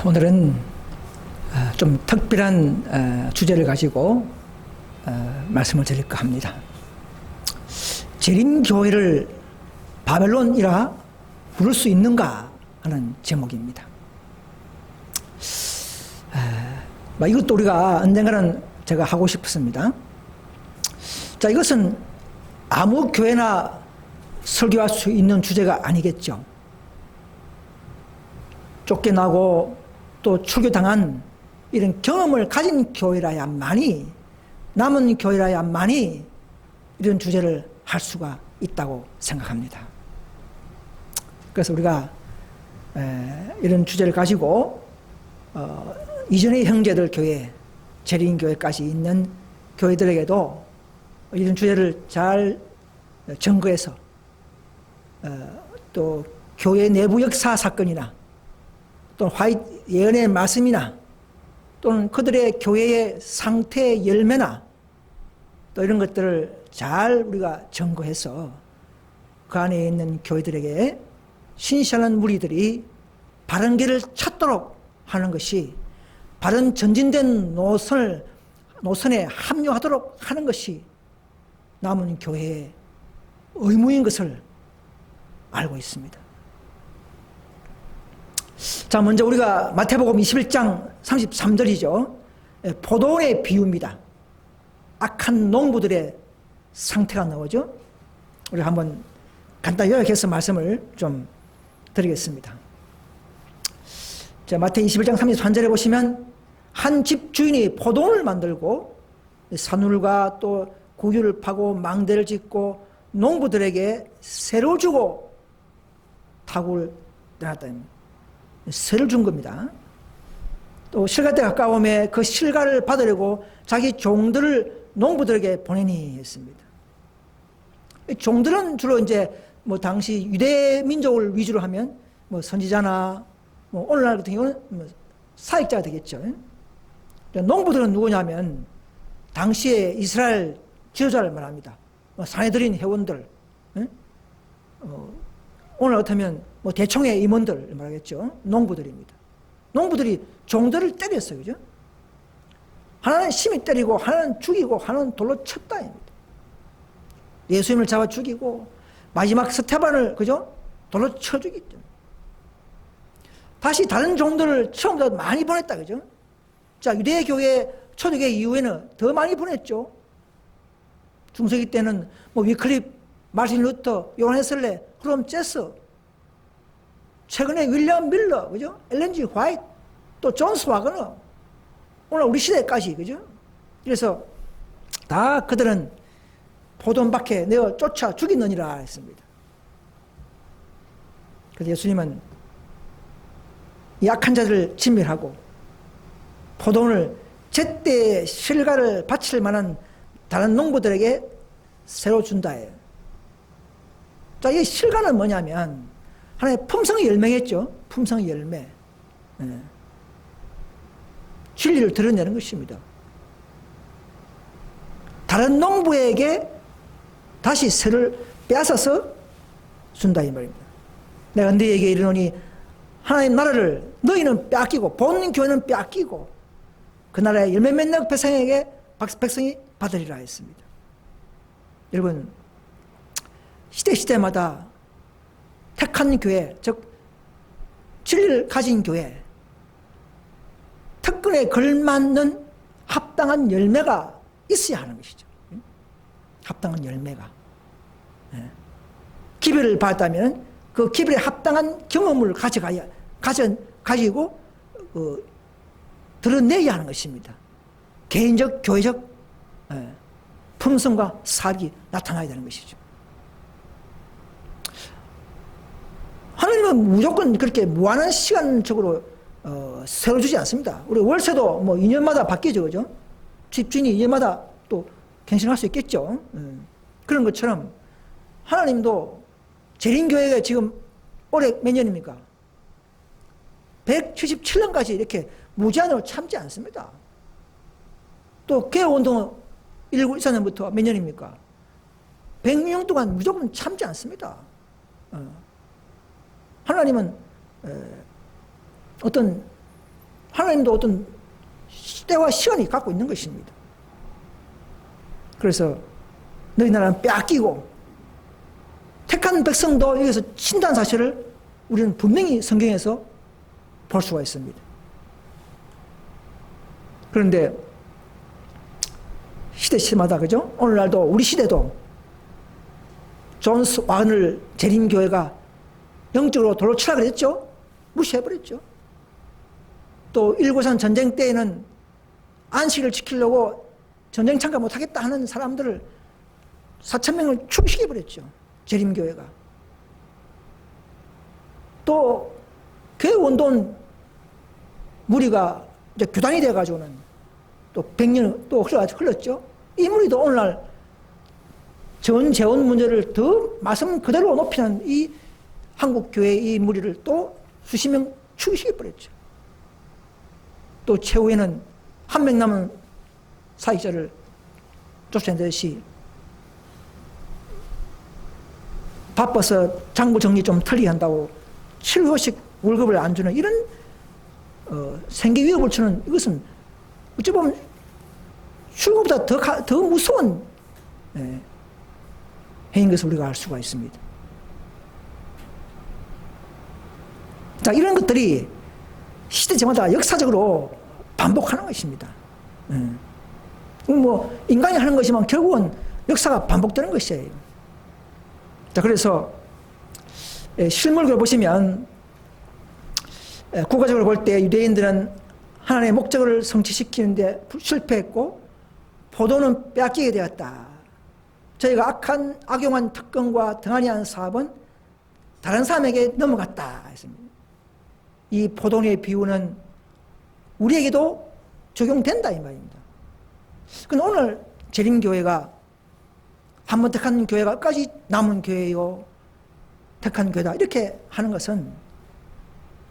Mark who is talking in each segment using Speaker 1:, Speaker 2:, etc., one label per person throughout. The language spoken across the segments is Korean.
Speaker 1: 오늘은 좀 특별한 주제를 가지고 말씀을 드릴까 합니다. 재림교회를 바벨론이라 부를 수 있는가 하는 제목입니다. 이것도 우리가 언젠가는 제가 하고 싶습니다. 자, 이것은 아무 교회나 설교할 수 있는 주제가 아니겠죠. 쫓겨나고 또 출교당한 이런 경험을 가진 교회라야만이, 남은 교회라야만이 이런 주제를 할 수가 있다고 생각합니다. 그래서 우리가 이런 주제를 가지고 이전의 형제들 교회, 재림교회까지 있는 교회들에게도 이런 주제를 잘 점거해서 또 교회 내부 역사 사건이나 또는 화이트 예언의 말씀이나 또는 그들의 교회의 상태의 열매나 또 이런 것들을 잘 우리가 점거해서 그 안에 있는 교회들에게 신실한 무리들이 바른 길을 찾도록 하는 것이, 바른 전진된 노선에 합류하도록 하는 것이 남은 교회의 의무인 것을 알고 있습니다. 자, 먼저 우리가 마태복음 21장 33절이죠. 포도원의 비유입니다. 악한 농부들의 상태가 나오죠. 우리 한번 간단히 요약해서 말씀을 좀 드리겠습니다. 자, 마태 21장 33절에 보시면 한 집 주인이 포도원을 만들고 산울과 또 구유를 파고 망대를 짓고 농부들에게 세를 주고 타국을 떠났다. 세를 준 겁니다. 또 실가 때 가까움에 그 실가를 받으려고 자기 종들을 농부들에게 보내니 했습니다. 종들은 주로 이제 당시 유대 민족을 위주로 하면 선지자나 오늘날 같은 경우는 사역자가 되겠죠. 농부들은 누구냐면 당시에 이스라엘 지도자를 말합니다. 사내들인 회원들, 오늘 어떻다면 대총회 임원들 말하겠죠. 농부들입니다. 농부들이 종들을 때렸어요. 그죠? 하나는 심히 때리고 하나는 죽이고 하나는 돌로 쳤다입니다. 예수님을 잡아 죽이고 마지막 스테반을 그죠? 돌로 쳐 죽였죠. 다시 다른 종들을 처음보다 많이 보냈다. 그죠? 자, 유대교회 초대교회 이후에는 더 많이 보냈죠. 중세기 때는 위클립, 마틴 루터, 요한 웨슬레, 그럼 제스, 최근에 윌리엄 밀러, 그죠? 엘렌 G 화이트, 또 존스 와그너, 오늘 우리 시대까지, 그죠? 그래서 다 그들은 포도원 밖에 내어 쫓아 죽이느니라 했습니다. 그래서 예수님은 약한 자들을 진멸하고 포도원을 제때 실가를 바칠 만한 다른 농부들에게 새로 준다 해요. 자, 이 실가는 뭐냐면 하나의 품성의 열매겠죠. 품성의 열매. 진리를 드러내는 것입니다. 다른 농부에게 다시 새를 빼앗아서 준다 이 말입니다. 내가 너희에게 이르노니 하나님 나라를 너희는 빼앗기고 본 교회는 빼앗기고 그 나라의 열매 맺는 백성이 받으리라 했습니다. 여러분, 시대마다 택한 교회, 즉 진리를 가진 교회, 특권에 걸맞는 합당한 열매가 있어야 하는 것이죠. 합당한 열매가. 기별을 받았다면 그 기별에 합당한 경험을 가지고 드러내야 하는 것입니다. 개인적, 교회적 품성과 사역이 나타나야 되는 것이죠. 하나님은 무조건 그렇게 무한한 시간적으로 세워 주지 않습니다. 우리 월세도 2년마다 바뀌죠, 그죠? 집주인이 2년마다 또 갱신할 수 있겠죠. 그런 것처럼 하나님도 재림교회가 지금 올해 몇 년입니까? 177년까지 이렇게 무제한으로 참지 않습니다. 또 개혁운동 일고 있었는부터 몇 년입니까? 100년 동안 무조건 참지 않습니다. 하나님은 어떤 하나님도 어떤 때와 시간이 갖고 있는 것입니다. 그래서 너희 나라는 빼앗기고 택한 백성도 여기서 친다는 사실을 우리는 분명히 성경에서 볼 수가 있습니다. 그런데 시대마다 그죠? 오늘날도 우리 시대도 존 와그너 재림교회가 영적으로 돌로 치라 그랬죠? 무시해버렸죠. 또 193 전쟁 때에는 안식을 지키려고 전쟁 참가 못하겠다 하는 사람들을 4,000명을 죽이시켜버렸죠. 재림교회가. 또 교회 원돈 무리가 이제 교단이 돼가지고는 또 100년 또 흘렀죠. 이 무리도 오늘날 전 재원 문제를 더 말씀 그대로 높이는 이 한국 교회의 이 무리를 또 수십 명 죽이시켜버렸죠. 또 최후에는 한 명 남은 사익자를 쫓아내듯이 바빠서 장부 정리 좀 털리게 한다고 7호씩 월급을 안 주는 이런 생계 위협을 주는 이것은 어찌 보면 출구보다 더 무서운 행위인 것을 우리가 알 수가 있습니다. 자, 이런 것들이 시대마다 역사적으로 반복하는 것입니다. 뭐 인간이 하는 것이지만 결국은 역사가 반복되는 것이에요. 자, 그래서 실물을 보시면 국가적으로 볼 때 유대인들은 하나님의 목적을 성취시키는데 실패했고 포도는 빼앗기게 되었다. 저희가 악용한 특권과 등한히한 사업은 다른 사람에게 넘어갔다 했습니다. 이 포도의 비유는 우리에게도 적용된다 이 말입니다. 근데 오늘 재림교회가 한번 택한 교회가 끝까지 남은 교회요, 택한 교회다 이렇게 하는 것은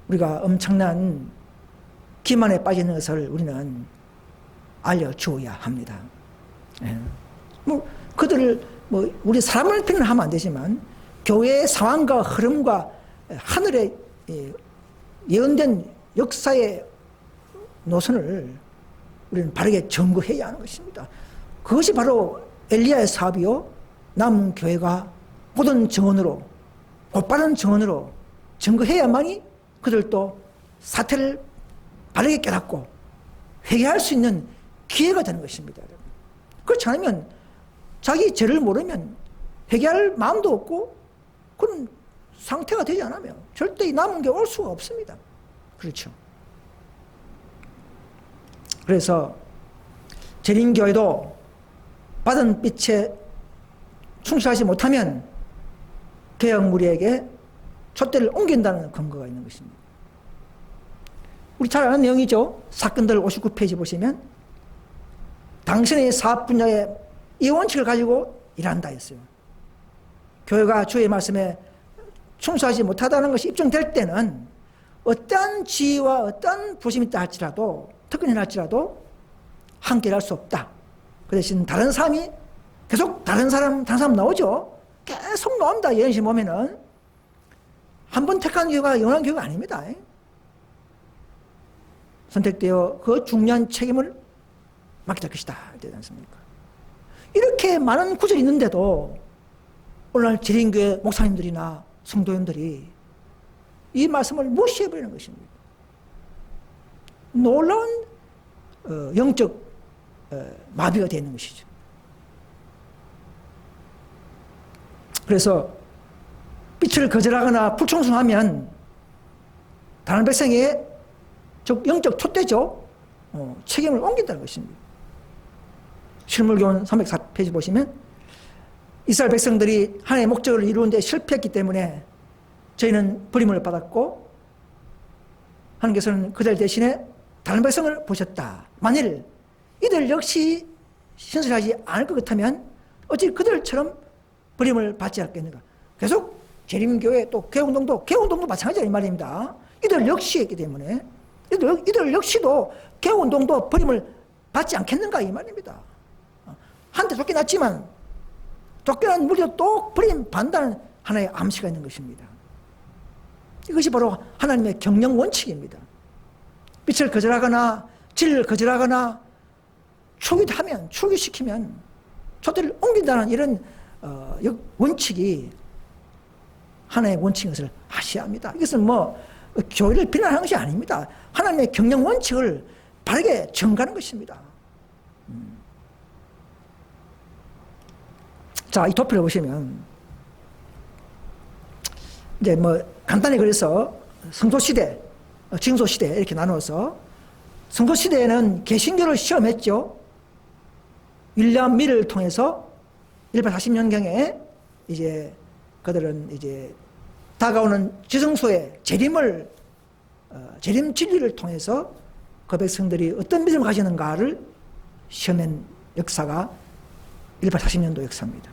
Speaker 1: 우리가 엄청난 기만에 빠지는 것을 우리는 알려주어야 합니다. 뭐 그들을 뭐 우리 사람을 표현하면 안 되지만 교회의 상황과 흐름과 하늘의 예언된 역사의 노선을 우리는 바르게 점거해야 하는 것입니다. 그것이 바로 엘리야의 사업이요, 남은 교회가 모든 정언으로, 곧바른 정언으로 점거해야만이 그들도 사태를 바르게 깨닫고 회개할 수 있는 기회가 되는 것입니다. 그렇지 않으면 자기 죄를 모르면 회개할 마음도 없고 그런 상태가 되지 않으면 절대 남은 게 올 수가 없습니다. 그렇죠. 그래서 재림교회도 받은 빛에 충실하지 못하면 개혁 무리에게 촛대를 옮긴다는 근거가 있는 것입니다. 우리 잘 아는 내용이죠. 사건들 59페이지 보시면 당신의 사업 분야에 이 원칙을 가지고 일한다 했어요. 교회가 주의 말씀에 충실하지 못하다는 것이 입증될 때는 어떠한 지위와 어떠한 부심이 있다 할지라도 특권이라 할지라도 함께 할 수 없다. 그 대신 다른 사람이 계속 다른 사람 나오죠. 계속 나온다. 이런 식으로 보면은 한 번 택한 교회가 영원한 교회가 아닙니다. 선택되어 그 중요한 책임을 맡게 될 것이다. 되지 않습니까? 이렇게 많은 구절이 있는데도 오늘날 재림교회 목사님들이나 성도님들이 이 말씀을 무시해버리는 것입니다. 놀라운 영적 마비가 되는 것이죠. 그래서 빛을 거절하거나 불충성하면 다른 백성의 영적 촛대죠. 책임을 옮긴다는 것입니다. 실물교훈 304페이지 보시면 이스라엘 백성들이 하나님의 목적을 이루는 데 실패했기 때문에 저희는 버림을 받았고 하나님께서는 그들 대신에 다른 백성을 보셨다. 만일 이들 역시 신실하지 않을 것 같으면 어찌 그들처럼 버림을 받지 않겠는가. 계속 재림교회 또 개운동도 마찬가지다 이 말입니다. 이들 역시 했기 때문에 이들 역시도 개운동도 버림을 받지 않겠는가 이 말입니다. 한때 쫓겨났지만 쫓겨난 무리도 또 버림받는다는 하나의 암시가 있는 것입니다. 이것이 바로 하나님의 경영 원칙입니다. 빛을 거절하거나 진리를 거절하거나 출기시키면 초대를 옮긴다는 이런 원칙이 하나의 원칙인 것을 아셔야 합니다. 이것은 뭐 교회를 비난하는 것이 아닙니다. 하나님의 경영 원칙을 바르게 정가는 것입니다. 자, 이 도표를 보시면 이제 뭐 간단히 그래서 성소시대, 징소시대 이렇게 나누어서 성소시대에는 개신교를 시험했죠. 윌리엄 밀을 통해서 1840년경에 이제 그들은 이제 다가오는 지성소의 재림 진리를 통해서 그 백성들이 어떤 믿음을 가지는가를 시험한 역사가 1840년도 역사입니다.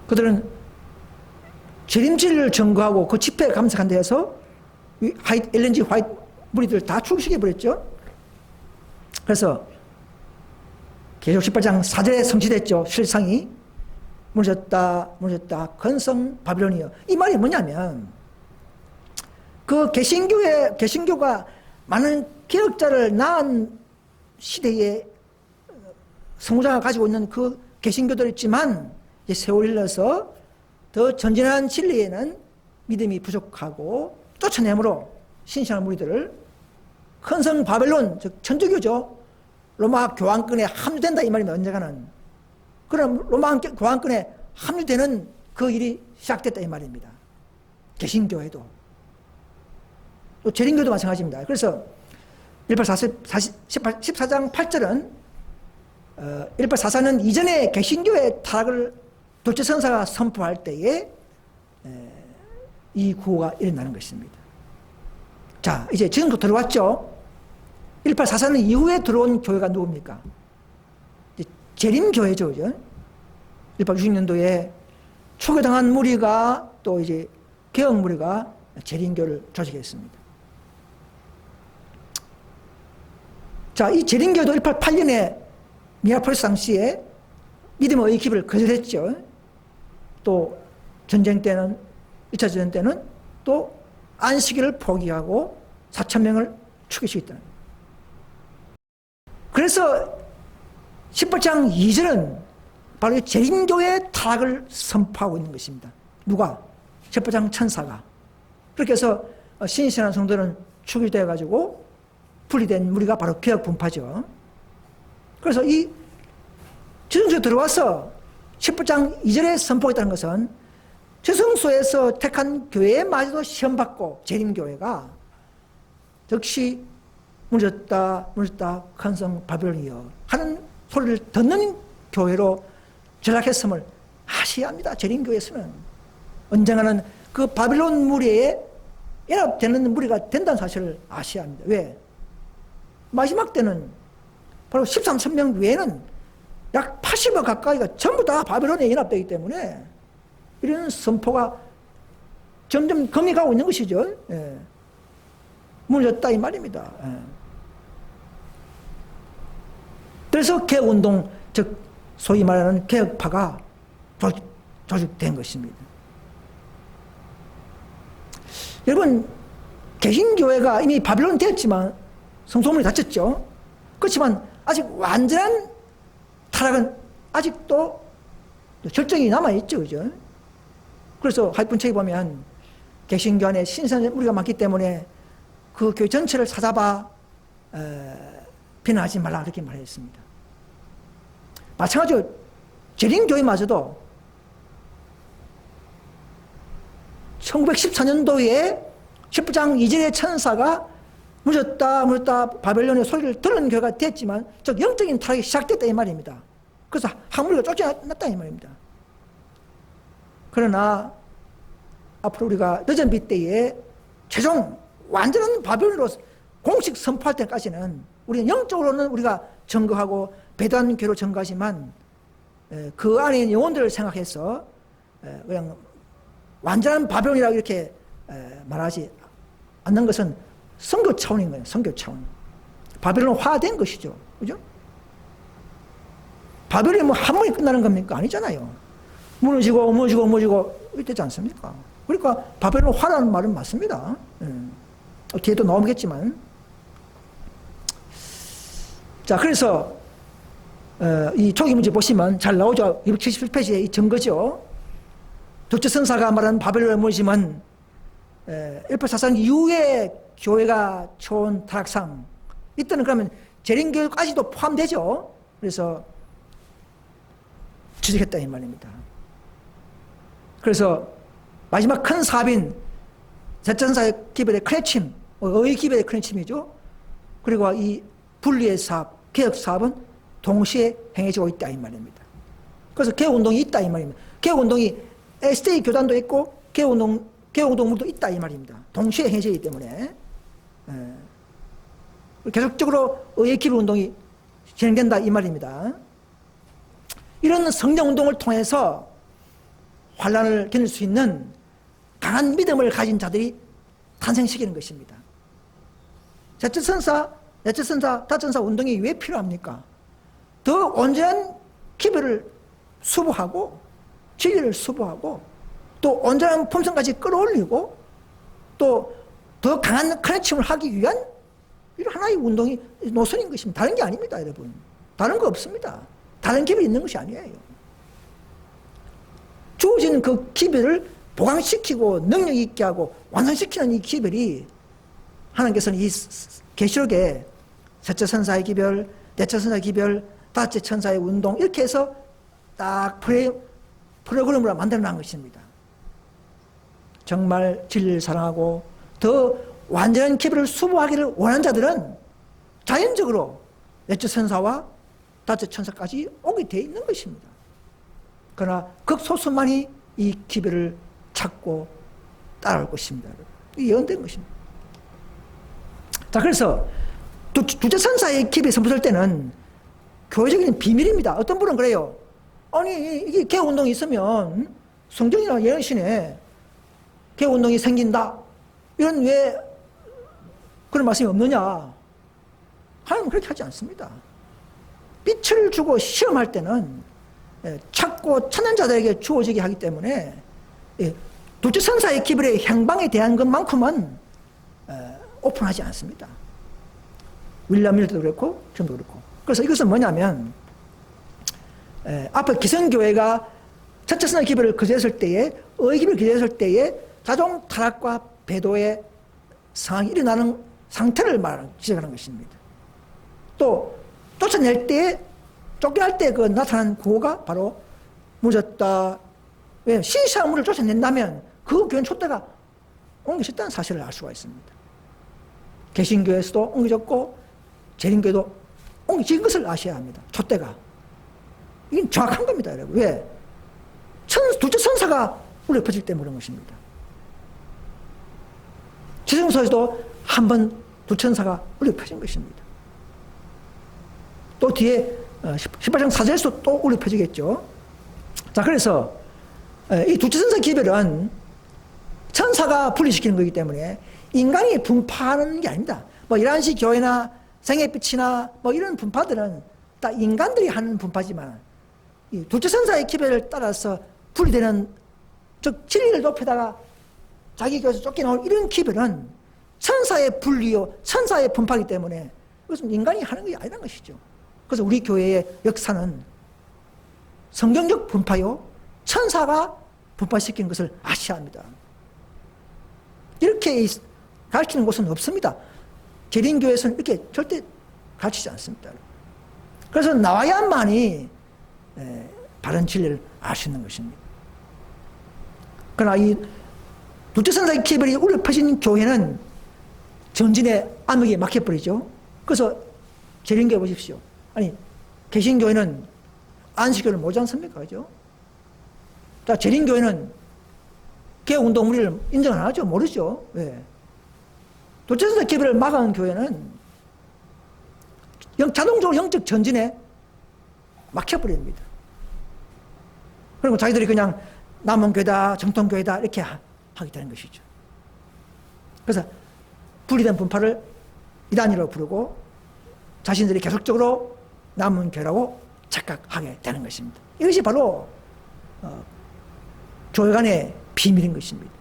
Speaker 1: 그들은 재림 진리를 전거하고 그 집회에 감석한 데에서 엘렌 G. 화이트 무리들 다 출시해버렸죠. 그래서 계시록 18장 4절에 성취됐죠. 실상이 무너졌다 건성 바빌론이여. 이 말이 뭐냐면 그 개신교가 많은 개혁자를 낳은 시대에 성자가 가지고 있는 그 개신교도 있지만 이제 세월이 흘러서 더 전진한 진리에는 믿음이 부족하고 쫓아내므로 신실한 무리들을 큰성 바벨론, 즉 천주교죠. 로마 교황권에 합류된다 이 말입니다. 언젠가는. 그럼 로마 교황권에 합류되는 그 일이 시작됐다 이 말입니다. 개신교회도. 또 재림교도 마찬가지입니다. 그래서 14장 8절은 1844년 이전에 개신교의 타락을 도체선사가 선포할 때에 이 구호가 일어나는 것입니다. 자, 이제 지금도 들어왔죠. 1844년 이후에 들어온 교회가 누굽니까? 재림교회죠. 그죠? 1860년도에 초교당한 무리가 또 이제 개혁 무리가 재림교를 조직했습니다. 자, 이 재림교도 1888년에 미네아폴리스 당시에 믿음의 기업을 거절했죠. 또 전쟁 때는 2차 전쟁 때는 또 안식일을 포기하고 4,000명을 죽이시겠다는 거예요. 그래서 18장 2절은 바로 재림교의 타락을 선포하고 있는 것입니다. 누가? 18장 천사가. 그렇게 해서 신실한 성도는 축일되어 가지고 분리된 무리가 바로 개혁 분파죠. 그래서 이 지성소에 들어와서 18장 2절에 선포했다는 것은 지성소에서 택한 교회마저도 시험받고 재림교회가 역시 무너졌다 큰성 바벨론이여 하는 소리를 듣는 교회로 전락했음을 아셔야 합니다. 재림교회에서는 언젠가는 그 바벨론 무리에 연합되는 무리가 된다는 사실을 아셔야 합니다. 왜? 마지막 때는 바로 13,000명 외에는 약 80여 가까이가 전부 다 바벨론에 연합되기 때문에 이런 선포가 점점 금이 가고 있는 것이죠. 예. 무너졌다 이 말입니다. 예. 그래서 개혁운동, 즉 소위 말하는 개혁파가 조직된 것입니다. 여러분, 개신교회가 이미 바빌론 되었지만 성소문이 닫혔죠. 그렇지만 아직 완전한 타락은 아직도 절정이 남아있죠. 그죠? 그래서 하이픈 책에 보면 개신교 안에 신선한 우리가 많기 때문에 그 교회 전체를 찾아봐 비난하지 말라 그렇게 말했습니다. 마찬가지로 재림교회마저도 1914년도에 10장 2절의 천사가 무너졌다 바벨론의 소리를 들은 교회가 됐지만 즉 영적인 타락이 시작됐다 이 말입니다. 그래서 한 무리가 쫓아났다 이 말입니다. 그러나 앞으로 우리가 늦은 비 때에 최종 완전한 바벨론으로 공식 선포할 때까지는 우리는 영적으로는 우리가 증거하고 배단교로 증거하지만 그 안에 있는 영혼들을 생각해서 그냥 완전한 바벨론이라고 이렇게 말하지 않는 것은 선교 차원인 거예요. 선교 차원. 바벨론화된 것이죠. 그죠? 바벨론이 뭐 한 번에 끝나는 겁니까? 아니잖아요. 무너지고 이렇게 되지 않습니까? 그러니까 바벨론화라는 말은 맞습니다. 뒤에도 나오겠지만 자, 그래서 이 초기 문제 보시면 잘 나오죠. 277페이지에 이 증거죠. 둘째 선사가 말하는 바벨론의 무너짐은 1844년 이후에 교회가 처한 타락상, 이때는 그러면 재림교회까지도 포함되죠. 그래서 지적했다 이 말입니다. 그래서 마지막 큰 사업인 제천사의 기별의 크래침, 의 기별의 크래침이죠. 그리고 이 분리의 사업, 개혁 사업은 동시에 행해지고 있다 이 말입니다. 그래서 개혁운동이 있다 이 말입니다. 개혁운동이 SJ 교단도 있고 개혁운동물도 있다 이 말입니다. 동시에 행해지기 때문에 계속적으로 의의 기별 운동이 진행된다 이 말입니다. 이런 성령운동을 통해서 환란을 견딜 수 있는 강한 믿음을 가진 자들이 탄생시키는 것입니다. 제천선사, 내천선사, 다천사 운동이 왜 필요합니까? 더 온전한 기별을 수보하고 진리를 수보하고 또 온전한 품성까지 끌어올리고 또 더 강한 크래침을 하기 위한 이런 하나의 운동이 노선인 것입니다. 다른 게 아닙니다, 여러분. 다른 거 없습니다. 다른 기별이 있는 것이 아니에요. 주어진 그 기별을 보강시키고 능력 있게 하고 완성시키는 이 기별이 하나님께서는 이 계시록에 셋째 천사의 기별, 넷째 천사의 기별, 다섯째 천사의 운동 이렇게 해서 딱 프로그램으로 만들어 놓은 것입니다. 정말 진리를 사랑하고 더 완전한 기별을 수보하기를 원하는 자들은 자연적으로 넷째 천사와 다섯째 천사까지 오게 되어 있는 것입니다. 그러나 극소수만이 이 기별을 찾고 따라올 것입니다. 이게 예언된 것입니다. 자, 그래서 둘째 천사의 기별이 선포될 때는 교회적인 비밀입니다. 어떤 분은 그래요. 아니, 이게 개혁운동이 있으면 성경이나 예언신에 개혁운동이 생긴다. 이런 왜 그런 말씀이 없느냐. 하나님은 그렇게 하지 않습니다. 빛을 주고 시험할 때는 찾고 찾는 자들에게 주어지게 하기 때문에 둘째 천사의 기별의 향방에 대한 것만큼은 오픈하지 않습니다. 윌리엄 밀도 그렇고 지금도 그렇고. 그래서 이것은 뭐냐면 앞에 기성교회가 첫째 천사의 기별을 거절했을 때에 의기별을 거절했을 때에 자동 타락과 배도의 상황이 일어나는 상태를 지적하는 것입니다. 또 쫓아낼 때 쫓겨날 때 그 나타난 구호가 바로 무졌다. 왜? 시시한 물을 쫓아낸다면 그 교회는 촛대가 옮겨졌다는 사실을 알 수가 있습니다. 개신교에서도 옮겨졌고 재림교도 옮겨진 것을 아셔야 합니다. 촛대가. 이건 정확한 겁니다, 여러분. 왜? 둘째 천사가 울려 퍼질 때문에 그런 것입니다. 지성소에서도 한 번 두 천사가 울려 퍼진 것입니다. 또 뒤에 18장 4절에서 또 울려 퍼지겠죠. 자, 그래서 이 둘째 천사 기별은 천사가 분리시키는 거기 때문에 인간이 분파하는 게 아닙니다. 뭐 11시 교회나 생애빛이나 뭐 이런 분파들은 다 인간들이 하는 분파지만 이 둘째 천사의 기별을 따라서 분리되는 즉 진리를 높여다가 자기 교회에서 쫓겨나올 이런 기별은 천사의 분리요 천사의 분파이기 때문에 그것은 인간이 하는 것이 아니라는 것이죠. 그래서 우리 교회의 역사는 성경적 분파요 천사가 분파시킨 것을 아셔야 합니다. 이렇게 가르치는 곳은 없습니다. 재림교회에서는 이렇게 절대 가르치지 않습니다. 그래서 나와야만이 바른 진리를 알 수 있는 것입니다. 그러나 이 둘째 천사의 기별이 울려 퍼진 교회는 전진의 암흑에 막혀버리죠. 그래서 재림교회 보십시오. 아니, 개신교회는 안식교를 모르지 않습니까? 그죠? 자, 재림교회는 개혁운동 우리를 인정 안 하죠? 모르죠? 왜? 둘째 천사 기별을 막은 교회는 자동적으로 영적 전진에 막혀버립니다. 그리고 자기들이 그냥 남원교회다, 정통교회다 이렇게 하게 되는 것이죠. 그래서 분리된 분파를 이단이라고 부르고 자신들이 계속적으로 남원교회라고 착각하게 되는 것입니다. 이것이 바로 교회 간의 비밀인 것입니다.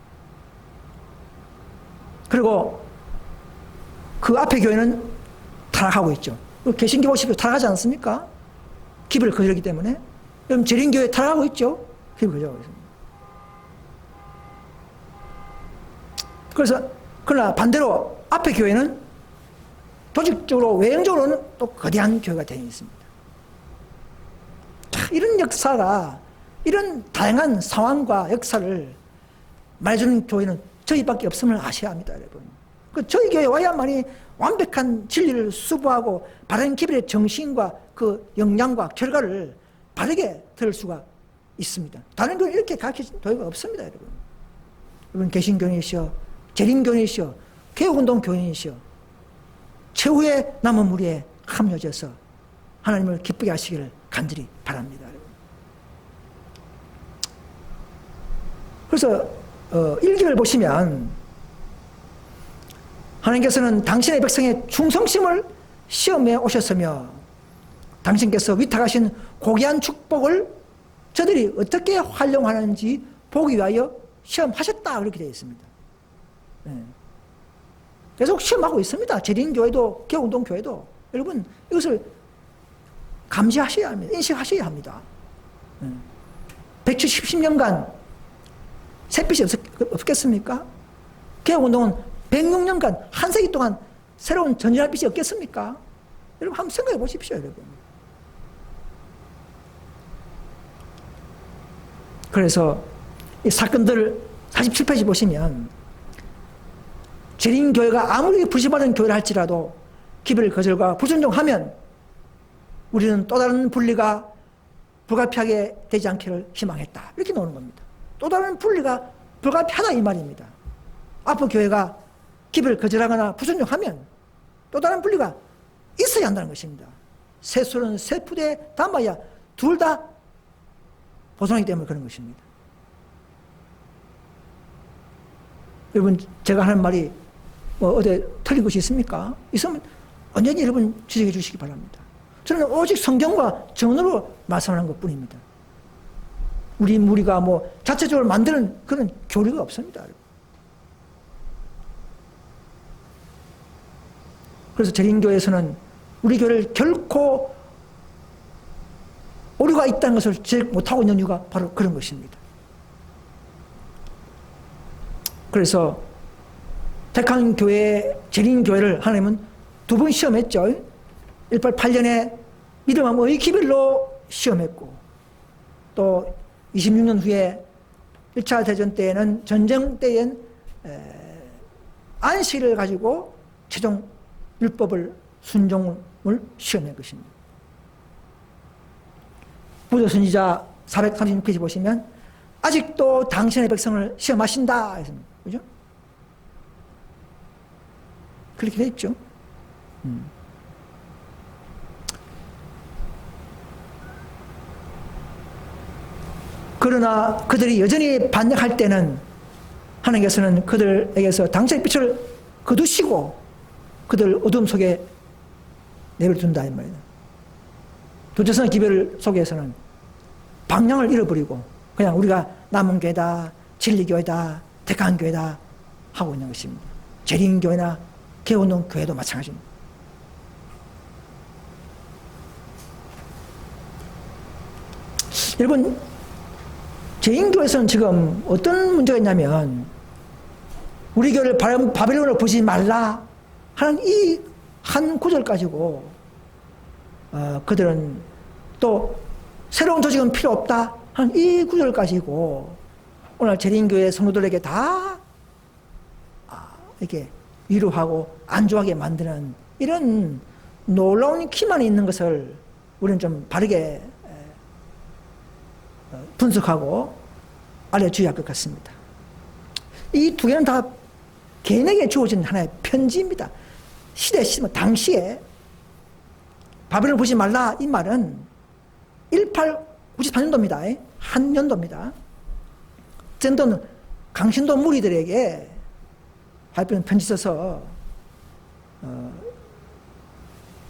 Speaker 1: 그리고 그 앞에 교회는 타락하고 있죠. 개신교 보십시오. 타락하지 않습니까? 기별을 거절하기 때문에. 그럼 재림교회 타락하고 있죠? 기별을 거절하고 있습니다. 그래서, 그러나 반대로 앞에 교회는 조직적으로, 외형적으로는 또 거대한 교회가 되어 있습니다. 자, 이런 역사가, 이런 다양한 상황과 역사를 말해주는 교회는 저희밖에 없음을 아셔야 합니다, 여러분. 저희 교회에 와야만이 완벽한 진리를 수부하고 바른 기별의 정신과 그 역량과 결과를 바르게 들을 수가 있습니다. 다른 교회는 이렇게 가르쳐진 교회가 없습니다, 여러분. 여러분, 개신교인이시여, 재림교인이시여, 개혁운동 교인이시여, 최후의 남은 무리에 합류해서 하나님을 기쁘게 하시기를 간절히 바랍니다. 그래서 1기를 보시면 하나님께서는 당신의 백성의 충성심을 시험해 오셨으며 당신께서 위탁하신 고귀한 축복을 저들이 어떻게 활용하는지 보기 위하여 시험하셨다, 그렇게 되어 있습니다. 네. 계속 시험하고 있습니다. 재림교회도 개혁운동교회도. 여러분, 이것을 감지하셔야 합니다. 인식하셔야 합니다. 170년간 샛빛이 없겠습니까? 개혁운동은 106년간, 한 세기 동안 새로운 전진할 빛이 없겠습니까? 여러분, 한번 생각해 보십시오, 여러분. 그래서 이 사건들을 47페이지 보시면 재림교회가 아무리 부심하는 교회를 할지라도 기별 거절과 불순종하면 우리는 또 다른 분리가 불가피하게 되지 않기를 희망했다, 이렇게 나오는 겁니다. 또 다른 분리가 불가피하다, 이 말입니다. 앞으로 교회가 기별 거절하거나 불순종하면 또 다른 분리가 있어야 한다는 것입니다. 세술은 세푸대 담아야 둘 다 보존하기 때문에 그런 것입니다. 여러분, 제가 하는 말이 어디 틀린 것이 있습니까? 있으면 언제든지 여러분 지적해 주시기 바랍니다. 저는 오직 성경과 정언으로 말씀하는 것 뿐입니다. 우리 무리가 자체적으로 만드는 그런 교리가 없습니다, 여러분. 그래서 재림교회에서는 우리 교회를 결코 오류가 있다는 것을 제일 못하고 있는 이유가 바로 그런 것입니다. 그래서 택한 교회, 재림교회를 하나님은 두 번 시험했죠. 188년에 믿음함의 기별로 시험했고, 또 26년 후에 1차 대전 때에는, 전쟁 때엔 안식일을 가지고 최종 율법을 순종을 시험한 것입니다. 부조 선지자 436페이지 보시면 아직도 당신의 백성을 시험하신다 했습니다. 그죠? 그렇게 돼 있죠. 그러나 그들이 여전히 반역할 때는 하나님께서는 그들에게서 당신의 빛을 거두시고 그들 어둠 속에 내버려둔다, 이 말이에요. 도처성 기별 속에서는 방향을 잃어버리고 그냥 우리가 남은 교회다, 진리교회다, 택한 교회다 하고 있는 것입니다. 재림교회나 개혁운동 교회도 마찬가지입니다. 여러분, 재림교회에서는 지금 어떤 문제가 있냐면 우리 교회를 바벨론으로 보지 말라 하는 이 한 구절 가지고 그들은 또 새로운 조직은 필요 없다 하는 이 구절 가지고 오늘 재림교회 성도들에게 다 이렇게 위로하고 안주하게 만드는 이런 놀라운 키만이 있는 것을 우리는 좀 바르게 분석하고 알려줘야 할 것 같습니다. 이 두 개는 다 개인에게 주어진 하나의 편지입니다. 당시에 바벨론을 보지 말라, 이 말은 1894년도입니다. 한 년도입니다. 전도는 강신도 무리들에게 발표한 편지 써서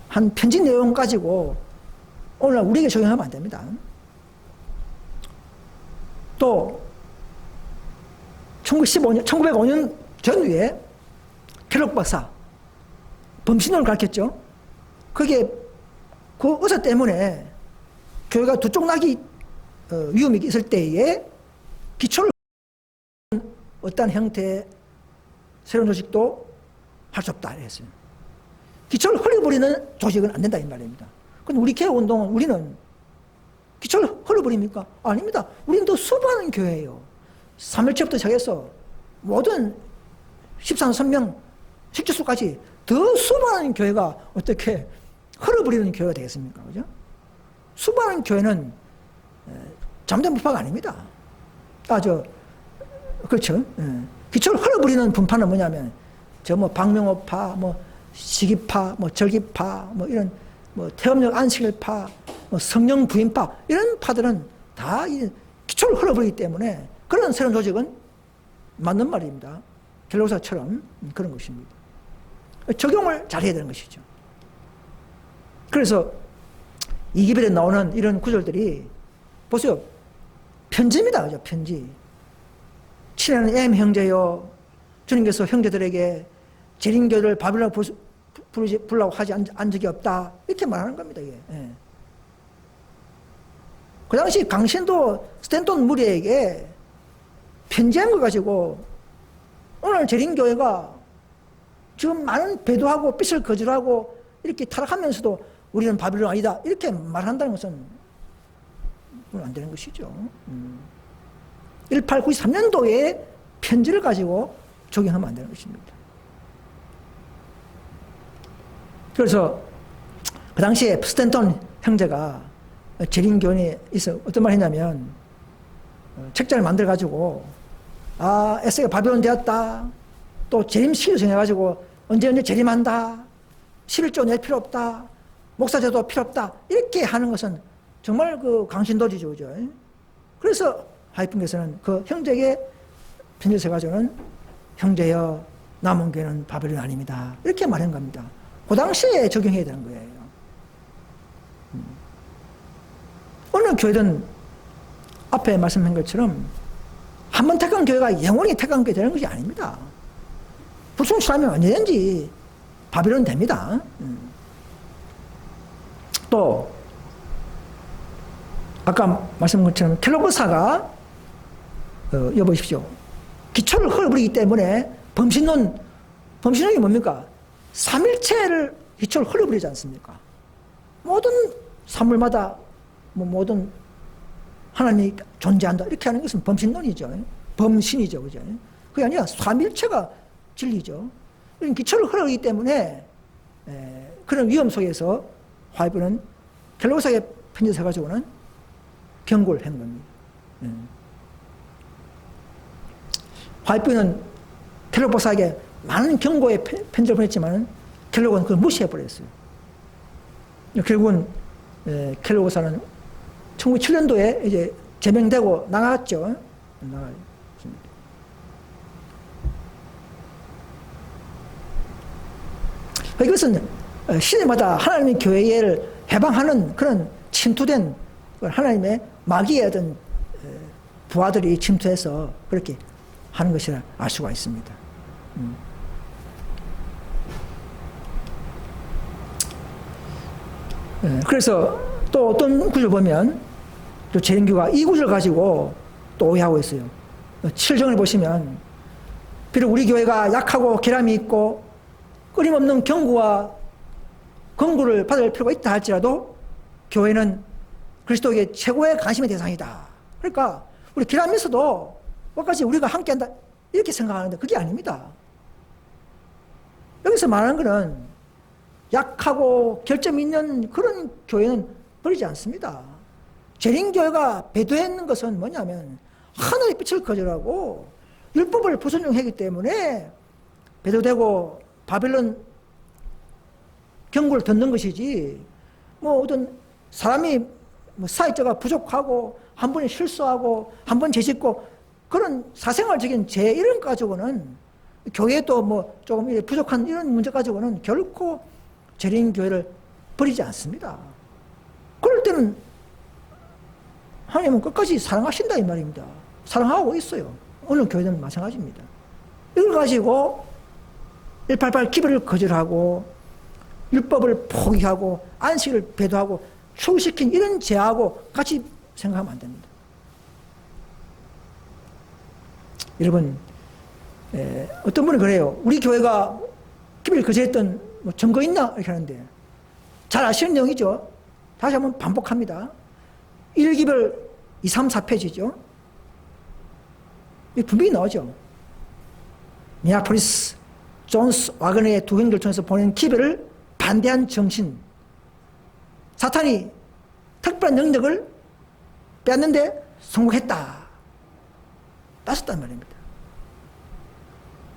Speaker 1: 한 편지 내용 가지고 오늘날 우리에게 적용하면 안 됩니다. 또 1905년 전후에 켈록 박사 범신론을 가르쳤죠. 거기에 그 의사 때문에 교회가 두 쪽 나기 위험이 있을 때에 기초를 어떤 형태의 새로운 조직도 할 수 없다 했어요. 기초를 흘려버리는 조직은 안 된다 이 말입니다. 근데 우리 교회 운동은 우리는 기초를 흘려버립니까? 아닙니다. 우리는 더 수많은 교회예요. 3일체부터 시작해서 모든 13선명 식주수까지 더 수많은 교회가 어떻게 흘려버리는 교회가 되겠습니까? 그죠? 수많은 교회는 잠든 분파가 아닙니다. 그렇죠. 기초를 흘려버리는 분파는 뭐냐면, 박명호파, 시기파, 절기파, 이런, 태음력 안식일파, 성령 부인파, 이런 파들은 다 기초를 흘려버리기 때문에 그런 새로운 조직은 맞는 말입니다. 갤로사처럼 그런 것입니다. 적용을 잘 해야 되는 것이죠. 그래서 이기별에 나오는 이런 구절들이 보세요. 편지입니다. 그죠? 편지. 친애하는 M 형제여, 주님께서 형제들에게 재림교를 바빌론 부르라고 하지 않은 적이 없다. 이렇게 말하는 겁니다. 이게. 예. 그 당시 강신도 스탠턴 무리에게 편지한 거 가지고 오늘 재림교회가 지금 많은 배도하고 빚을 거절하고 이렇게 타락하면서도 우리는 바빌론 아니다. 이렇게 말한다는 것은 안 되는 것이죠. 1893년도에 편지를 가지고 적용하면 안 되는 것입니다. 그래서 그 당시에 스탠턴 형제가 재림교원에 있어 어떤 말 했냐면, 책자를 만들어 가지고 에스가 바빌론 되었다. 또 재림시를 정해가지고 언제 재림한다. 11조 낼 필요 없다. 목사제도 필요 없다. 이렇게 하는 것은 정말 그 강신도지죠. 그죠? 그래서 하이픈께서는 그 형제에게 편지를 써가지고는 형제여, 남은 교회는 바벨론 아닙니다. 이렇게 말한 겁니다. 그 당시에 적용해야 되는 거예요. 어느 교회든 앞에 말씀한 것처럼 한 번 택한 교회가 영원히 택한 교회 되는 것이 아닙니다. 불순실하면 언제든지 바벨론 됩니다. 또 아까 말씀한 것처럼 켈로그사가 여보십시오. 기초를 흘려버리기 때문에 범신론이 뭡니까? 삼일체를 기초를 흘려버리지 않습니까? 모든 사물마다 모든 하나님이 존재한다 이렇게 하는 것은 범신론이죠. 범신이죠. 그죠? 그게 아니라 삼일체가 진리죠. 기초를 흘려버리기 때문에 그런 위험 속에서 화이브는 켈로그사에게 편지 써가지고는 경고를 한 겁니다. 화이트는 켈로그 박사에게 많은 경고의 편지를 보냈지만 켈로그는 그걸 무시해버렸어요. 결국은 켈로그 박사는 1907년도에 이제 제명되고 나갔죠. 나갔습니다. 이것은 시대마다 하나님의 교회를 해방하는 그런 침투된 하나님의 마귀의 어떤 부하들이 침투해서 그렇게 하는 것이라 알 수가 있습니다. 그래서 또 어떤 구절 보면 또 재림교가 이 구절 가지고 또 오해하고 있어요. 7절을 보시면 비록 우리 교회가 약하고 결함이 있고 끊임없는 경고와 권고를 받을 필요가 있다 할지라도 교회는 그리스도에게 최고의 관심의 대상이다. 그러니까 우리 결함에서도 끝까지 우리가 함께한다 이렇게 생각하는데 그게 아닙니다. 여기서 말하는 것은 약하고 결점이 있는 그런 교회는 버리지 않습니다. 재림교회가 배도했는 것은 뭐냐면 하늘의 빛을 거절하고 율법을 불순종하기 때문에 배도되고 바벨론 경고를 듣는 것이지 어떤 사람이 사회자가 부족하고 한 번에 실수하고 한 번 죄짓고 그런 사생활적인 죄 이런 거 가지고는 교회도 조금 부족한 이런 문제 가지고는 결코 재림교회를 버리지 않습니다. 그럴 때는 하나님은 끝까지 사랑하신다 이 말입니다. 사랑하고 있어요. 어느 교회든 마찬가지입니다. 이걸 가지고 188 기별을 거절하고 율법을 포기하고 안식을 배도하고 축시킨 이런 죄하고 같이 생각하면 안 됩니다. 여러분, 어떤 분은 그래요. 우리 교회가 기별을 거절했던 뭐 증거 있나? 이렇게 하는데 잘 아시는 내용이죠. 다시 한번 반복합니다. 1기별 2, 3, 4페이지죠. 분명히 나오죠. 미네아폴리스 존스 와그너의 두 경기를 통해서 보낸 기별을 반대한 정신. 사탄이 특별한 능력을 빼앗는데 성공했다. 땄었단 말입니다.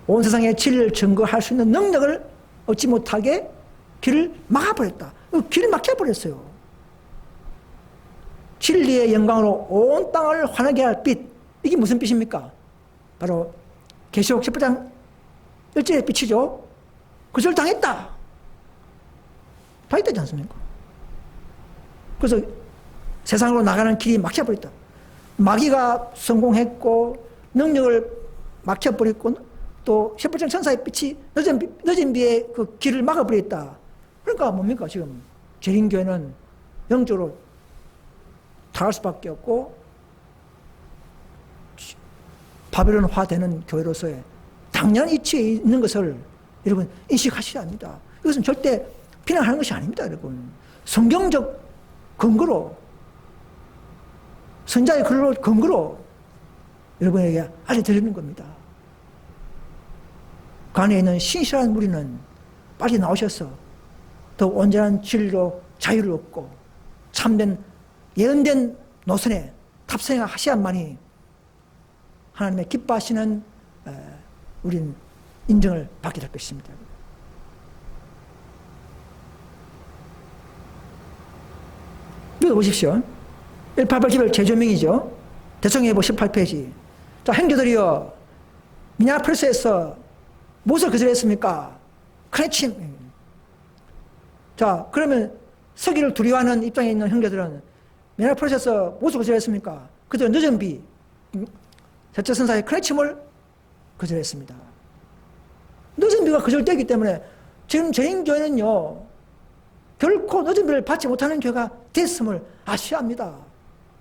Speaker 1: 온 세상의 진리를 증거할 수 있는 능력을 얻지 못하게 길을 막아버렸다. 길을 막혀버렸어요. 진리의 영광으로 온 땅을 환하게 할 빛. 이게 무슨 빛입니까? 바로 계시록 10장 1절의 빛이죠. 그것을 당했다. 당했다지 않습니까? 그래서 세상으로 나가는 길이 막혀버렸다. 마귀가 성공했고 능력을 막혀버렸고 또 10장 천사의 빛이 늦은 비에 그 길을 막아버렸다. 그러니까 뭡니까 지금 재림교회는 영적으로 타갈 수밖에 없고 바벨론화되는 교회로서의 당연한 이치에 있는 것을 여러분 인식하셔야 합니다. 이것은 절대 비난하는 것이 아닙니다. 여러분 성경적 근거로 선자의 글로 근거로 여러분에게 알려드리는 겁니다. 그 안에 있는 신실한 무리는 빨리 나오셔서 더 온전한 진리로 자유를 얻고 참된 예언된 노선에 탑승하셔야만이 하나님의 기뻐하시는 우린 인정을 받게 될 것입니다. 여기 보십시오. 188기별 제조명이죠. 대성예보 18페이지. 자, 형제들이여, 미네아폴리스에서 무엇을 거절했습니까? 크레침. 자, 그러면 서기를 두려워하는 입장에 있는 형제들은 미네아폴리스에서 무엇을 거절했습니까? 그들은 늦은 비, 셋째 선사의 크레침을 거절했습니다. 늦은 비가 거절되기 때문에 지금 재림교회는요, 결코 늦은 비를 받지 못하는 교회가 됐음을 아셔야 합니다.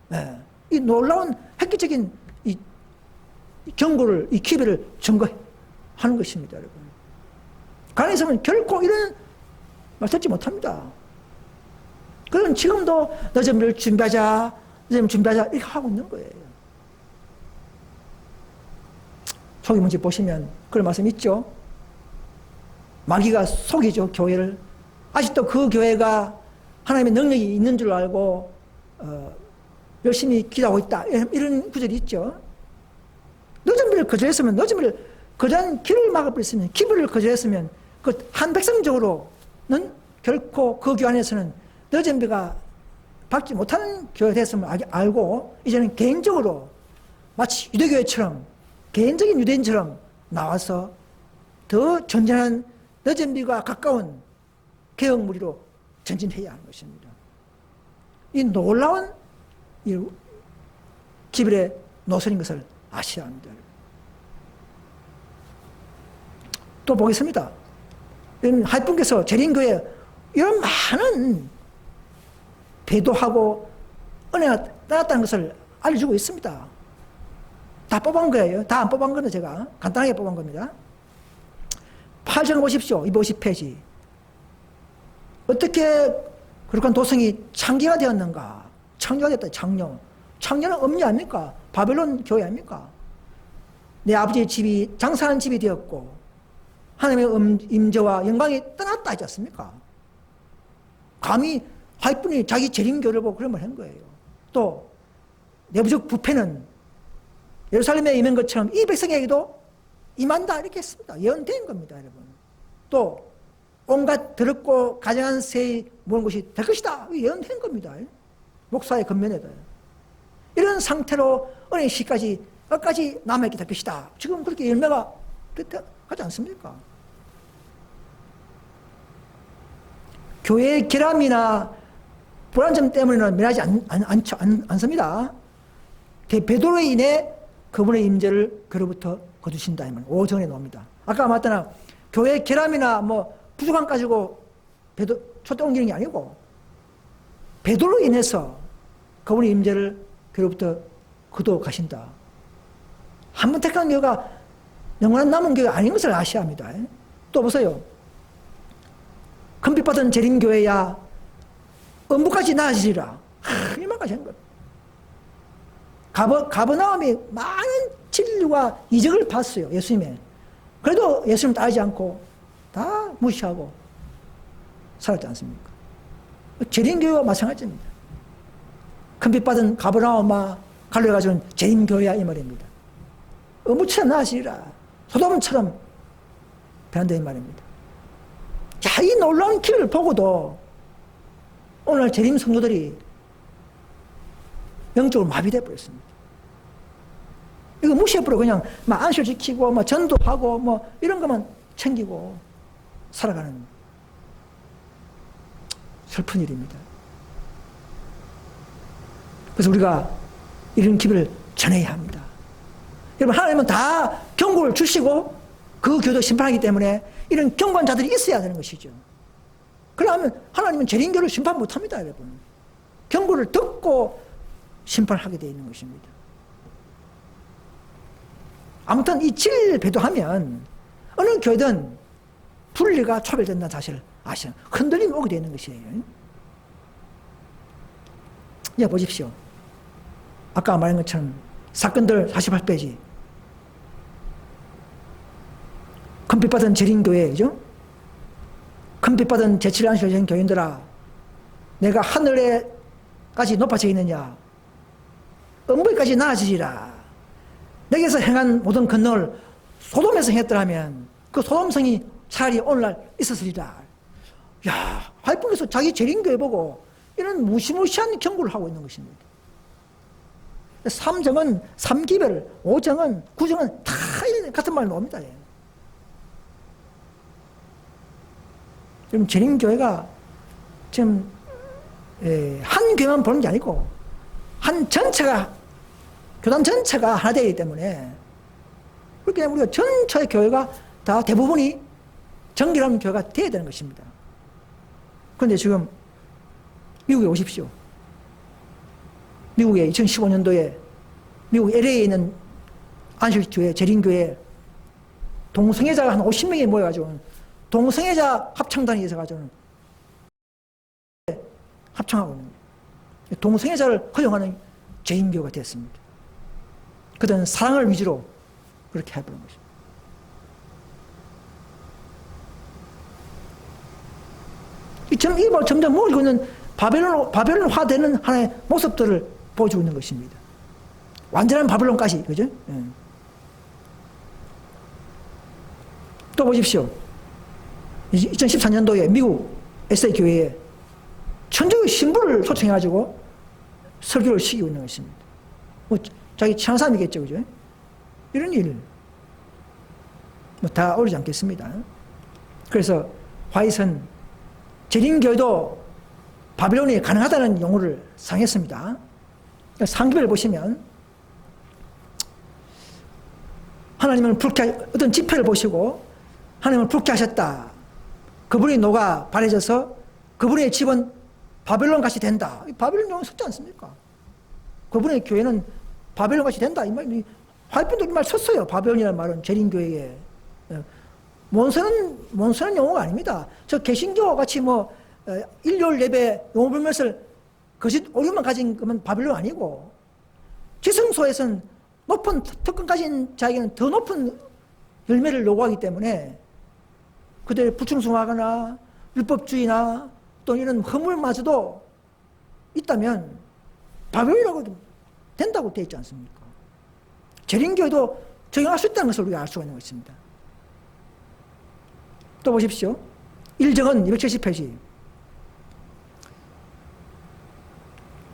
Speaker 1: 네. 이 놀라운 획기적인 이 경고를, 이 기별을 증거하는 것입니다, 여러분. 가나안에서는 결코 이런 말 듣지 못합니다. 그럼 지금도 늦은 비를 준비하자, 늦은 준비하자, 이렇게 하고 있는 거예요. 초기 문제 보시면 그런 말씀 있죠. 마귀가 속이죠, 교회를. 아직도 그 교회가 하나님의 능력이 있는 줄 알고 열심히 기도하고 있다. 이런 구절이 있죠. 늦은 비를 거절했으면, 늦은 비를 거절한 길을 막아버렸으면, 기별을 거절했으면 그 한 백성적으로는 결코 그 교회 안에서는 늦은 비가 받지 못하는 교회 됐음을 알고 이제는 개인적으로 마치 유대교회처럼 개인적인 유대인처럼 나와서 더 전전한 늦은 비가 가까운 개혁무리로 전진해야 하는 것입니다. 이 놀라운 이 기별의 노선인 것을 아셔야 합니다. 또 보겠습니다. 하이픈께서 재림교회 이런 많은 배도하고 은혜가 따랐다는 것을 알려주고 있습니다. 다 뽑은 거예요. 다 안 뽑은 거는 제가 간단하게 뽑은 겁니다. 8절 보십시오. 250페이지. 어떻게 그렇게 도성이 창기가 되었는가? 창조가 됐다. 창조는 엄리 아닙니까? 바벨론 교회 아닙니까? 내 아버지의 집이 장사하는 집이 되었고 하나님의 임재와 영광이 떠났다 하지 않습니까? 감히 하이픈이 자기 재림교를 보고 그런 말 한 거예요. 또 내부적 부패는 예루살렘에 임한 것처럼 이 백성에게도 임한다 이렇게 했습니다. 예언된 겁니다, 여러분. 또 온갖 더럽고 가증한 새의 모든 것이 될 것이다. 예언된 겁니다. 목사의 겉면에도. 이런 상태로 은혜의 시까지 끝까지 남아있게 될 것이다. 지금 그렇게 열매가 하지 않습니까? 교회의 결함이나 불안점 때문에는 면하지 않습니다. 배도로 인해 그분의 임재를 그로부터 거두신다. 오전에 나옵니다. 아까 말했잖아. 교회의 결함이나 뭐 부족함 가지고 배도 촛대 옮기는 게 아니고 배도로 인해서 그분의 임재를 교회로부터 거두어 가신다. 한 번 택한 교회가 영원한 남은 교회가 아닌 것을 아셔야 합니다. 또 보세요. 금빛받은 재림교회야 음부까지 나아지리라. 이만까지 한 것. 가버나움이 많은 진리와 이적을 봤어요. 예수님의. 그래도 예수님 따르지 않고 다 무시하고 살았지 않습니까? 재림교회와 마찬가지입니다. 금빛받은 가버나움아 갈로에 가져온 재림교회야 이 말입니다. 음부처럼 나아지리라. 소돔처럼 변한다 이 말입니다. 자, 이 놀라운 길을 보고도 오늘 재림 성도들이 영적으로 마비돼 버렸습니다. 이거 무시해버리고 그냥 안식을 지키고 전도하고 이런 것만 챙기고 살아가는 슬픈 일입니다. 그래서 우리가 이런 기회를 전해야 합니다. 여러분, 하나님은 다 경고를 주시고 그 교도 심판하기 때문에 이런 경고자들이 있어야 되는 것이죠. 그러면 하나님은 재림교를 심판 못합니다, 여러분. 경고를 듣고 심판하게 되어 있는 것입니다. 아무튼 이 진리를 배도하면 어느 교회든 분리가 초월된다는 사실을 아시는, 흔들림이 오게 되는 것이에요. 이제 보십시오. 아까 말한 것처럼 사건들 48페이지. 금빛받은 재림교회죠. 금빛받은 제7일 안식을 지킨 교인들아, 내가 하늘에까지 높아져 있느냐, 음부까지 나아지리라. 내게서 행한 모든 건너를 소돔에서 행했더라면 그 소돔성이 차라리 오늘날 있었으리라. 야, 하이픈에서 자기 재림교회 보고 이런 무시무시한 경고를 하고 있는 것입니다. 3정은 3기별, 5정은 9정은 다 이런 같은 말 나옵니다. 지금 재림교회가 지금 한 교회만 보는 게 아니고 한 전체가, 교단 전체가 하나 되기 때문에 그렇게 우리가 전체 교회가 다 대부분이 정결한 교회가 되어야 되는 것입니다. 그런데 지금 미국에 오십시오. 미국에 2015년도에 미국 LA에 있는 안식교회, 재림교회 동성애자가 한 50명이 모여가지고 동성애자 합창단이 있어가지고 합창하고 있는 거예요. 동성애자를 허용하는 재림교회가 됐습니다. 그들은 사랑을 위주로 그렇게 해보는 것입니다. 점점 모이고 있는 바벨론화되는 하나의 모습들을 보여주고 있는 것입니다. 완전한 바벨론까지, 그죠? 예. 또 보십시오. 2014년도에 미국 SA 교회에 천주교 신부를 초청해가지고 설교를 시키고 있는 것입니다. 자기 친한 사람이겠죠, 그죠? 이런 일, 다 어울리지 않겠습니다. 그래서 화이트는 재림교회도 바벨론이 가능하다는 용어를 사용했습니다. 상기별을 보시면 하나님은 어떤 집회를 보시고 하나님은 불쾌하셨다. 그분이 녹아 바래져서 그분의 집은 바벨론같이 된다. 바벨론 용어 썼지 않습니까? 그분의 교회는 바벨론같이 된다. 이 말, 화이트도 이 말 썼어요. 바벨론이라는 말은 재림교회에. 몬서는 용어가 아닙니다. 저 개신교 같이 일요일 예배 용어 불면서 거짓 오류만 가진 거면 바벨론 아니고, 지성소에서는 높은 특권 가진 자에게는 더 높은 열매를 요구하기 때문에 그들의 부충성하거나 율법주의나 또 이런 허물마저도 있다면 바벨론이라고 된다고 되어 있지 않습니까? 재림교회도 적용할 수 있다는 것을 우리가 알 수가 있는 것입니다. 또 보십시오. 1정은 270페이지.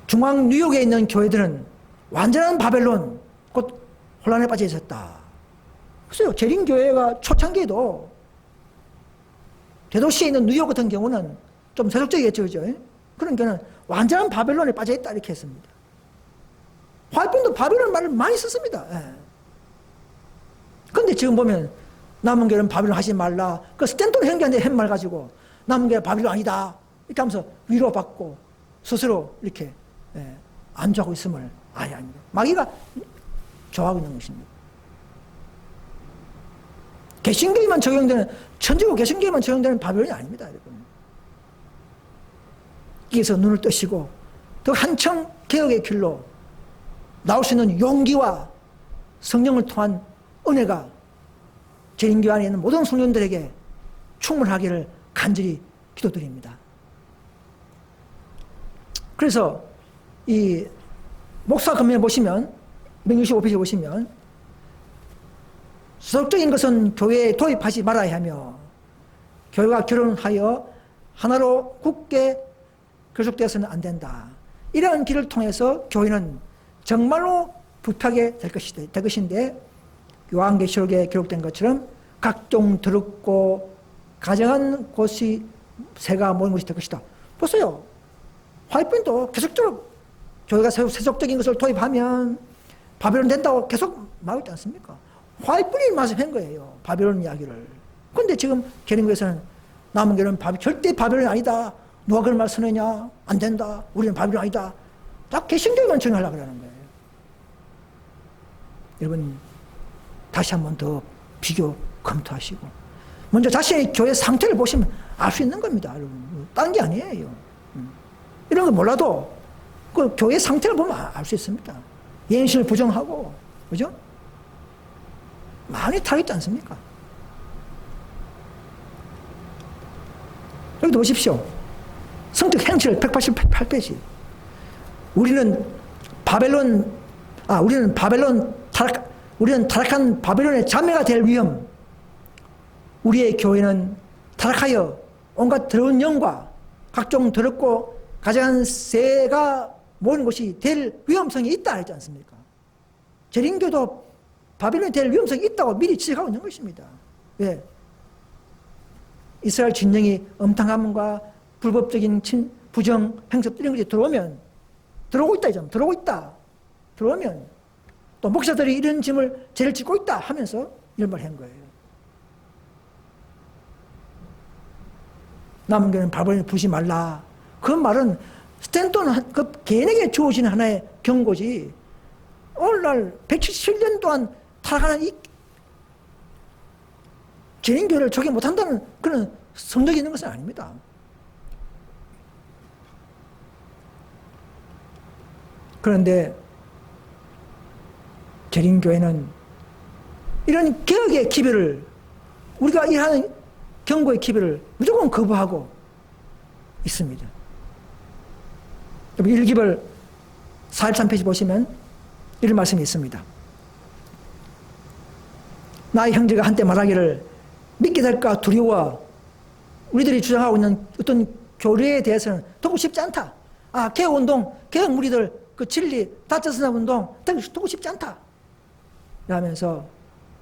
Speaker 1: 중앙 뉴욕에 있는 교회들은 완전한 바벨론, 곧 혼란에 빠져 있었다. 글쎄요, 재림교회가 초창기에도 대도시에 있는 뉴욕 같은 경우는 좀 세속적이겠죠, 그죠? 그런 경우는 완전한 바벨론에 빠져 있다, 이렇게 했습니다. 화이트도 바벨론 말을 많이 썼습니다. 그런데 지금 보면 남은 교회는 바벨론 하지 말라. 그 스탠턴 형제한테 한 말 가지고 남은 게 바빌론 아니다. 이렇게 하면서 위로받고 스스로 이렇게 안주하고 있음을 아예 아닙니다. 마귀가 좋아하고 있는 것입니다. 개신교에만 적용되는, 천주교 개신교에만 적용되는 바빌론이 아닙니다, 여러분. 여기서 눈을 뜨시고 더 한층 개혁의 길로 나올 수 있는 용기와 성령을 통한 은혜가 재림교회 안에 있는 모든 성도들에게 충만하기를 간절히 기도드립니다. 그래서 이 목사 금면에 보시면 165페이지에 보시면 수적적인 것은 교회에 도입하지 말아야 하며 교회가 결혼하여 하나로 굳게 교속되어서는 안 된다. 이러한 길을 통해서 교회는 정말로 부패하게 될 것인데 요한계시록에 기록된 것처럼 각종 더럽고 가정한 곳이 새가 모인 곳이 될 것이다. 보세요. 화이트도 계속적으로 교회가 세속적인 것을 도입하면 바벨론 된다고 계속 말하고 있지 않습니까? 화이트이 말씀한 거예요. 바벨론 이야기를. 그런데 지금 개린교에서는 남은 교회는 절대 바벨론이 아니다. 누가 그런 말 쓰느냐? 안 된다. 우리는 바벨론 아니다. 다 개신교만 정하려고 그러는 거예요. 여러분 다시 한 번 더 비교 검토하시고 먼저 자신의 교회 상태를 보시면 알 수 있는 겁니다. 여러분. 다른 게 아니에요. 이런 거 몰라도 그 교회 상태를 보면 알 수 있습니다. 예언신을 부정하고 그죠? 많이 타겠지 않습니까? 여기도 보십시오. 성적 행실 188페이지. 우리는 타락한 바벨론의 자매가 될 위험. 우리의 교회는 타락하여 온갖 더러운 영과 각종 더럽고 가장한 새가 모이는 곳이 될 위험성이 있다 했지 않습니까? 재림교도 바벨론이 될 위험성이 있다고 미리 지적하고 있는 것입니다. 왜? 이스라엘 진영이 엄탕함과 불법적인 부정 행석 이런 것이 들어오고 있다 이죠. 들어오고 있다. 들어오면 또 목사들이 이런 짐을 죄를 짓고 있다 하면서 이런 말을 한 거예요. 남은 교회는 바벨론에 부지 말라. 그 말은 스탠턴 그 개인에게 주어지는 하나의 경고지. 오늘날 177년 동안 타락하는 이 재림교회를 적용 못한다는 그런 성적이 있는 것은 아닙니다. 그런데 재림교회는 이런 개혁의 기별을 우리가 일하는 경고의 기별을 무조건 거부하고 있습니다. 1기별 43페이지 보시면 이런 말씀이 있습니다. 나의 형제가 한때 말하기를 믿게 될까 두려워. 우리들이 주장하고 있는 어떤 교리에 대해서는 듣고 싶지 않다. 개혁운동, 개혁 무리들 그 진리 다처스나 운동 듣고 싶지 않다. 라면서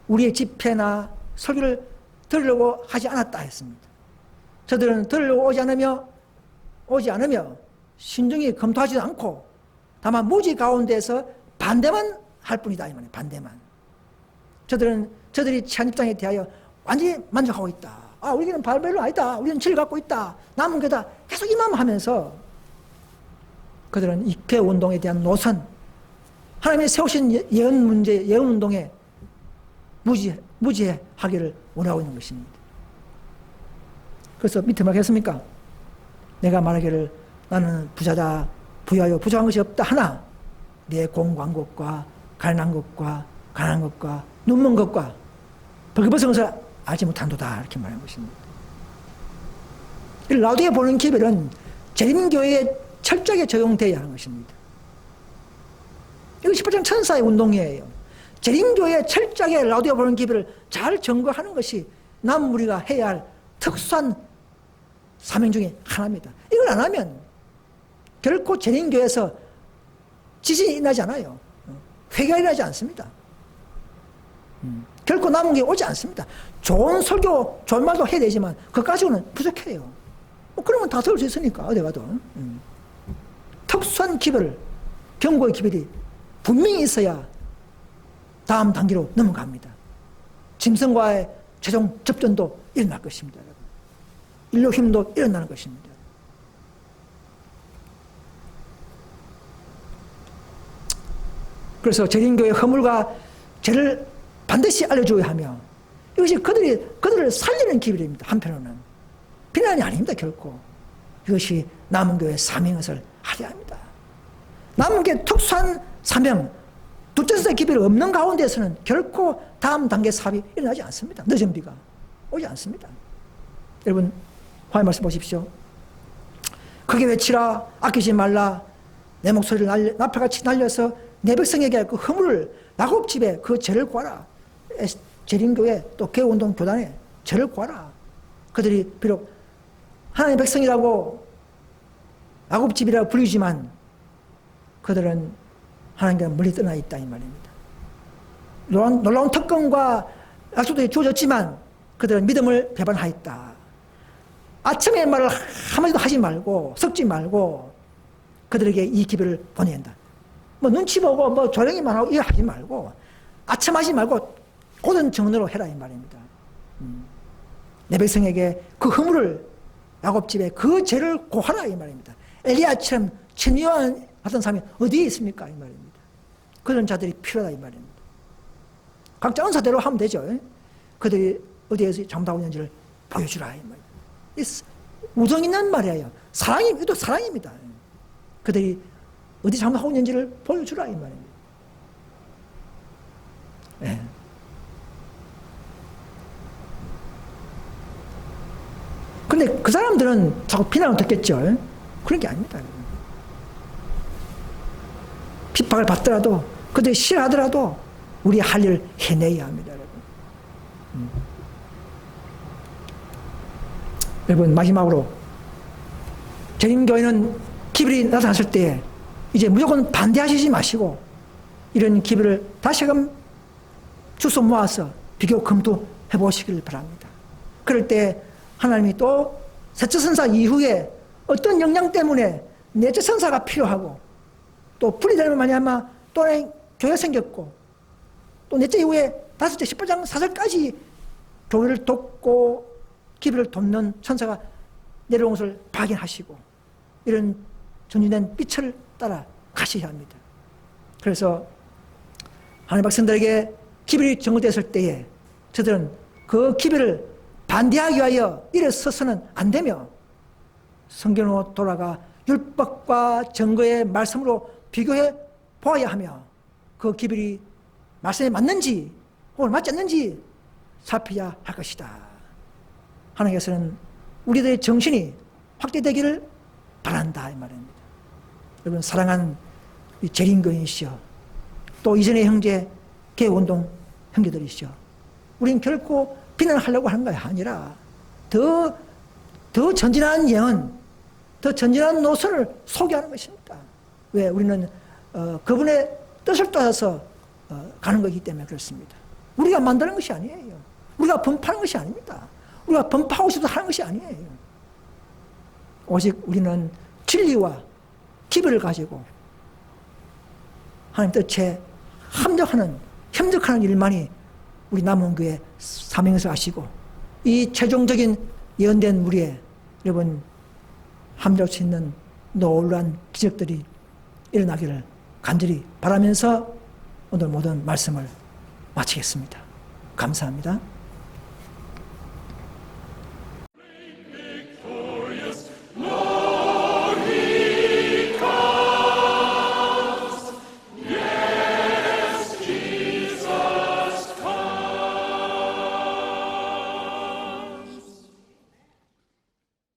Speaker 1: 우리의 집회나 설교를 들으려고 하지 않았다 했습니다. 저들은 들으려고 오지 않으며 신중히 검토하지도 않고 다만 무지 가운데서 반대만 할 뿐이다 이 말이에요. 반대만. 저들이 취한 입장에 대하여 완전히 만족하고 있다. 우리는 바벨론 아니다. 우리는 진리를 갖고 있다. 남은 게다 계속 이만하면서 그들은 이 개혁운동에 대한 노선, 하나님이 세우신 예언운동에 무지하기를 원하고 있는 것입니다. 그래서 밑에 말했습니까? 내가 말하기를 나는 부자다. 부여하여 부족한 것이 없다 하나 내 공고한 것과 가난한 것과 눈먼 것과 벌거벗은 것을 알지 못한도다 이렇게 말한 것입니다. 라우디에 보는 기별은 재림교회에 철저하게 적용되어야 하는 것입니다. 이거 18장 천사의 운동이에요. 재림교회에 철저하게 라우디에 보는 기별을 잘 점거하는 것이 남 우리가 해야 할 특수한 사명 중에 하나입니다. 이걸 안 하면 결코 재림교회에서 지진이 일어나지 않아요. 회개가 일어나지 않습니다. 결코 남은 게 오지 않습니다. 좋은 설교, 좋은 말도 해야 되지만 그것까지는 부족해요. 그러면 다 들을 수 있으니까 어디 가도. 특수한 기별, 경고의 기별이 분명히 있어야 다음 단계로 넘어갑니다. 짐승과의 최종 접전도 일어날 것입니다. 여러분. 일로힘도 일어나는 것입니다. 그래서 재림교의 허물과 죄를 반드시 알려줘야 하며 이것이 그들을 살리는 기별입니다. 한편으로는 비난이 아닙니다. 결코 이것이 남은교의 사명을 하려 합니다. 남은교의 특수한 사명, 둘째 선사 기별이 없는 가운데서는 결코 다음 단계 사업이 일어나지 않습니다. 늦은 비가 오지 않습니다. 여러분 화의 말씀 보십시오. 크게 외치라, 아끼지 말라. 내 목소리를 나팔같이 날려서 내 백성에게 그 허물을, 야곱 집에 그 죄를 구하라. 재림교회 또 개운동 교단에 죄를 구하라. 그들이 비록 하나님의 백성이라고 야곱 집이라고 불리지만 그들은 하나님과 멀리 떠나 있다 이 말입니다. 놀라운 특권과 약속들이 주어졌지만 그들은 믿음을 배반하였다. 아첨의 말을 한마디도 하지 말고 섞지 말고 그들에게 이 기별을 보내야 한다. 뭐 눈치 보고 뭐 조용히만 하고 이거 하지 말고 아첨하지 말고 고든 정언으로 해라 이 말입니다. 내 백성에게 그 허물을 야곱집에 그 죄를 고하라 이 말입니다. 엘리야처럼 천리와 같은 사람이 어디에 있습니까 이 말입니다. 그런 자들이 필요하다 이 말입니다. 각자 은사대로 하면 되죠. 그들이 어디에서 잘못하고 있는지를 보여주라 이 말입니다. 우정 있는 말이에요. 이것도 사랑입니다. 그들이 어디 잘못하고 있는지를 보여주라 이 말입니다. 네. 근데 그 사람들은 자꾸 비난을 듣겠죠. 그런 게 아닙니다. 핍박을 받더라도 그들이 싫어하더라도 우리 할 일을 해내야 합니다. 여러분 마지막으로 재림교회는 기별이 나타났을 때 이제 무조건 반대하시지 마시고 이런 기별을 다시금 주워 모아서 비교 검토해 보시길 바랍니다. 그럴 때 하나님이 또 셋째 선사 이후에 어떤 역량 때문에 넷째 선사가 필요하고 또 분리되면 말미암아 또 교회가 생겼고 또 넷째 이후에 다섯째 18장 사절까지 교회를 돕고 기별을 돕는 천사가 내려온 것을 발견하시고 이런 전진된 빛을 따라 가셔야 합니다. 그래서 하나님 백성들에게 기별이 정거됐을 때에 저들은 그 기별을 반대하기 위하여 일어서서는 안 되며 성경으로 돌아가 율법과 증거의 말씀으로 비교해 보아야 하며 그 기별이 말씀에 맞는지 혹은 맞지 않는지 살펴야 할 것이다. 하나님께서는 우리들의 정신이 확대되기를 바란다 이 말입니다. 여러분 사랑하는 재림교인이시여 또 이전의 형제 개운동 형제들이시여 우린 결코 비난하려고 하는 것이 아니라 더 전진한 예언 더 전진한 노선을 소개하는 것입니다. 왜? 우리는 그분의 뜻을 따라서 가는 것이기 때문에 그렇습니다. 우리가 만드는 것이 아니에요. 우리가 분파하는 것이 아닙니다. 우리가 분파하고 싶어서 하는 것이 아니에요. 오직 우리는 진리와 기별을 가지고 하나님 뜻에 협력하는 일만이 우리 남원교회 사명에서 아시고 이 최종적인 예언된 무리에 여러분 함께할 수 있는 놀라운 기적들이 일어나기를 간절히 바라면서 오늘 모든 말씀을 마치겠습니다. 감사합니다.